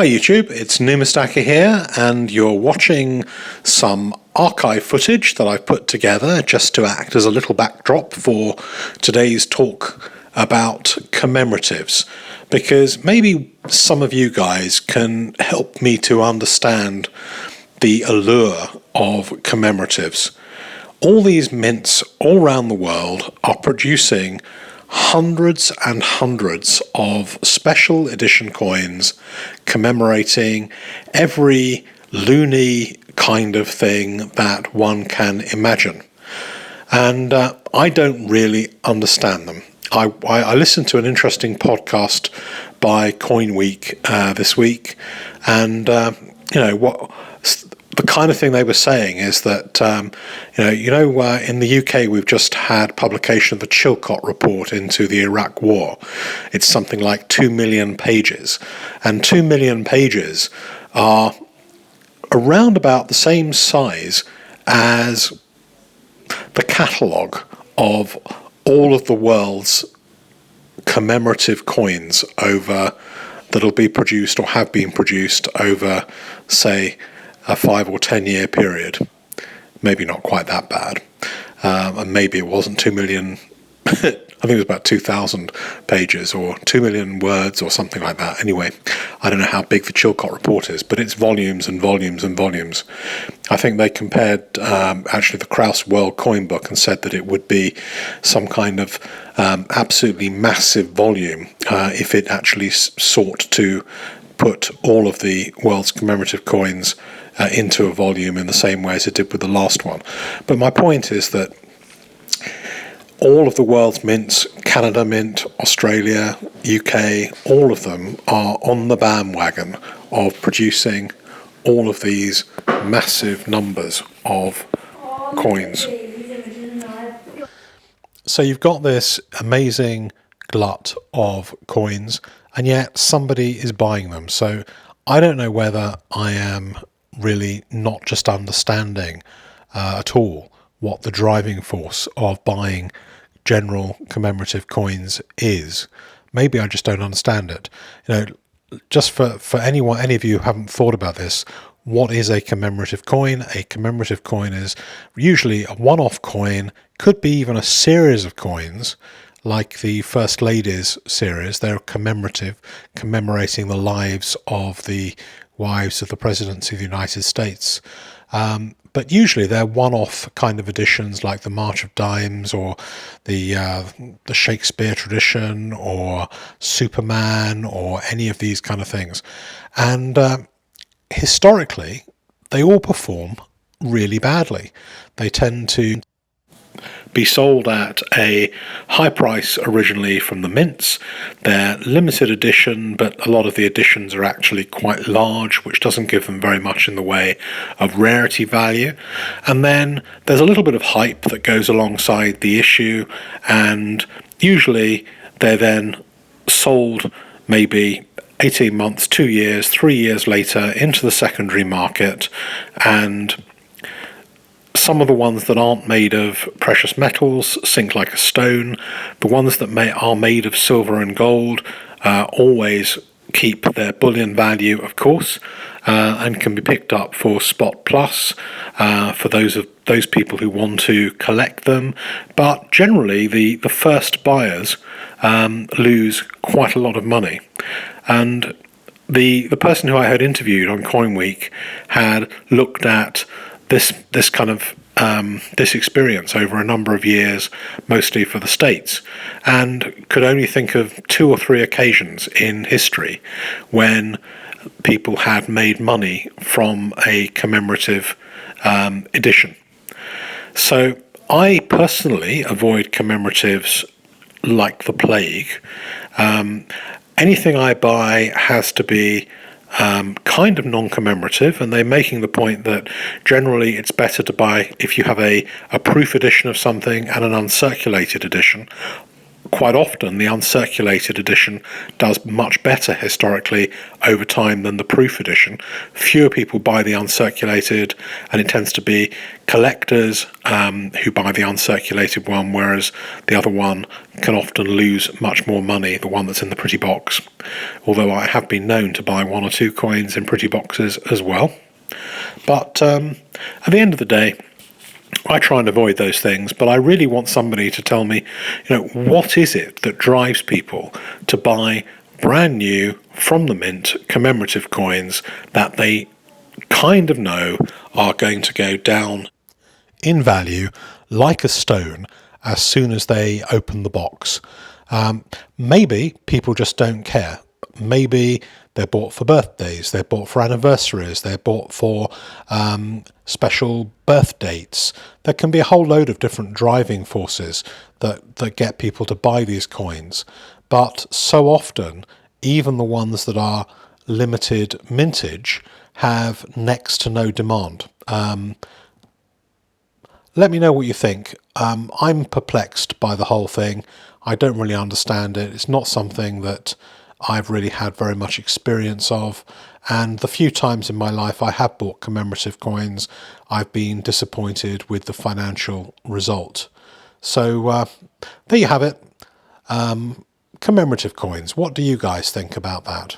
Hi YouTube, it's Numistaka here, and you're watching some archive footage that I've put together just to act as a little backdrop for today's talk about commemoratives, because maybe some of you guys can help me to understand the allure of commemoratives. All these mints all around the world are producing hundreds and hundreds of special edition coins commemorating every loony kind of thing that one can imagine. And I don't really understand them. I listened to an interesting podcast by Coin Week this week, and the kind of thing they were saying is that, in the UK we've just had publication of the Chilcot report into the Iraq War. It's something like 2 million pages, and 2 million pages are around about the same size as the catalogue of all of the world's commemorative coins that'll be produced or have been produced over, say, a 5 or 10 year period. Maybe not quite that bad, and maybe it wasn't 2 million. I think it was about 2,000 pages or 2 million words or something like that. Anyway, I don't know how big the Chilcot report is, but it's volumes and volumes and volumes. I think they compared actually the Kraus World Coin Book and said that it would be some kind of absolutely massive volume if it actually sought to put all of the world's commemorative coins into a volume in the same way as it did with the last one. But my point is that all of the world's mints, Canada Mint, Australia, UK, all of them are on the bandwagon of producing all of these massive numbers of coins. So you've got this amazing glut of coins, and yet somebody is buying them. So I don't know whether I am really not just understanding at all what the driving force of buying general commemorative coins is. Maybe I just don't understand it. Just for any of you who haven't thought about this, what is a commemorative coin? A commemorative coin is usually a one-off coin, could be even a series of coins, like the First Lady's series. They're commemorative, commemorating the lives of the wives of the presidents of the United States. But usually they're one-off kind of editions, like the March of Dimes or the Shakespeare tradition or Superman or any of these kind of things. And historically, they all perform really badly. They tend to be sold at a high price originally from the mints. They're limited edition, but a lot of the editions are actually quite large, which doesn't give them very much in the way of rarity value. And then there's a little bit of hype that goes alongside the issue, and usually they're then sold maybe 18 months, 2 years, 3 years later into the secondary market. And some of the ones that aren't made of precious metals sink like a stone. The ones that are made of silver and gold always keep their bullion value, of course, and can be picked up for spot plus for those people who want to collect them. But generally, the first buyers lose quite a lot of money. And the person who I heard interviewed on Coin Week had looked at this kind of this experience over a number of years, mostly for the States, and could only think of 2 or 3 occasions in history when people had made money from a commemorative edition. So I personally avoid commemoratives like the plague. Anything I buy has to be kind of non-commemorative, and they're making the point that generally it's better to buy if you have a proof edition of something and an uncirculated edition. quite often the uncirculated edition does much better historically over time than the proof edition. Fewer people buy the uncirculated, and it tends to be collectors who buy the uncirculated one, whereas the other one can often lose much more money, the one that's in the pretty box. Although I have been known to buy one or two coins in pretty boxes as well. But at the end of the day, I try and avoid those things, but I really want somebody to tell me, what is it that drives people to buy brand new, from the mint, commemorative coins that they kind of know are going to go down in value like a stone as soon as they open the box. Maybe people just don't care. Maybe they're bought for birthdays, they're bought for anniversaries, they're bought for special birth dates. There can be a whole load of different driving forces that get people to buy these coins. But so often, even the ones that are limited mintage have next to no demand. Let me know what you think. I'm perplexed by the whole thing. I don't really understand it. It's not something that I've really had very much experience of. And the few times in my life I have bought commemorative coins, I've been disappointed with the financial result. So there you have it. Commemorative coins. What do you guys think about that?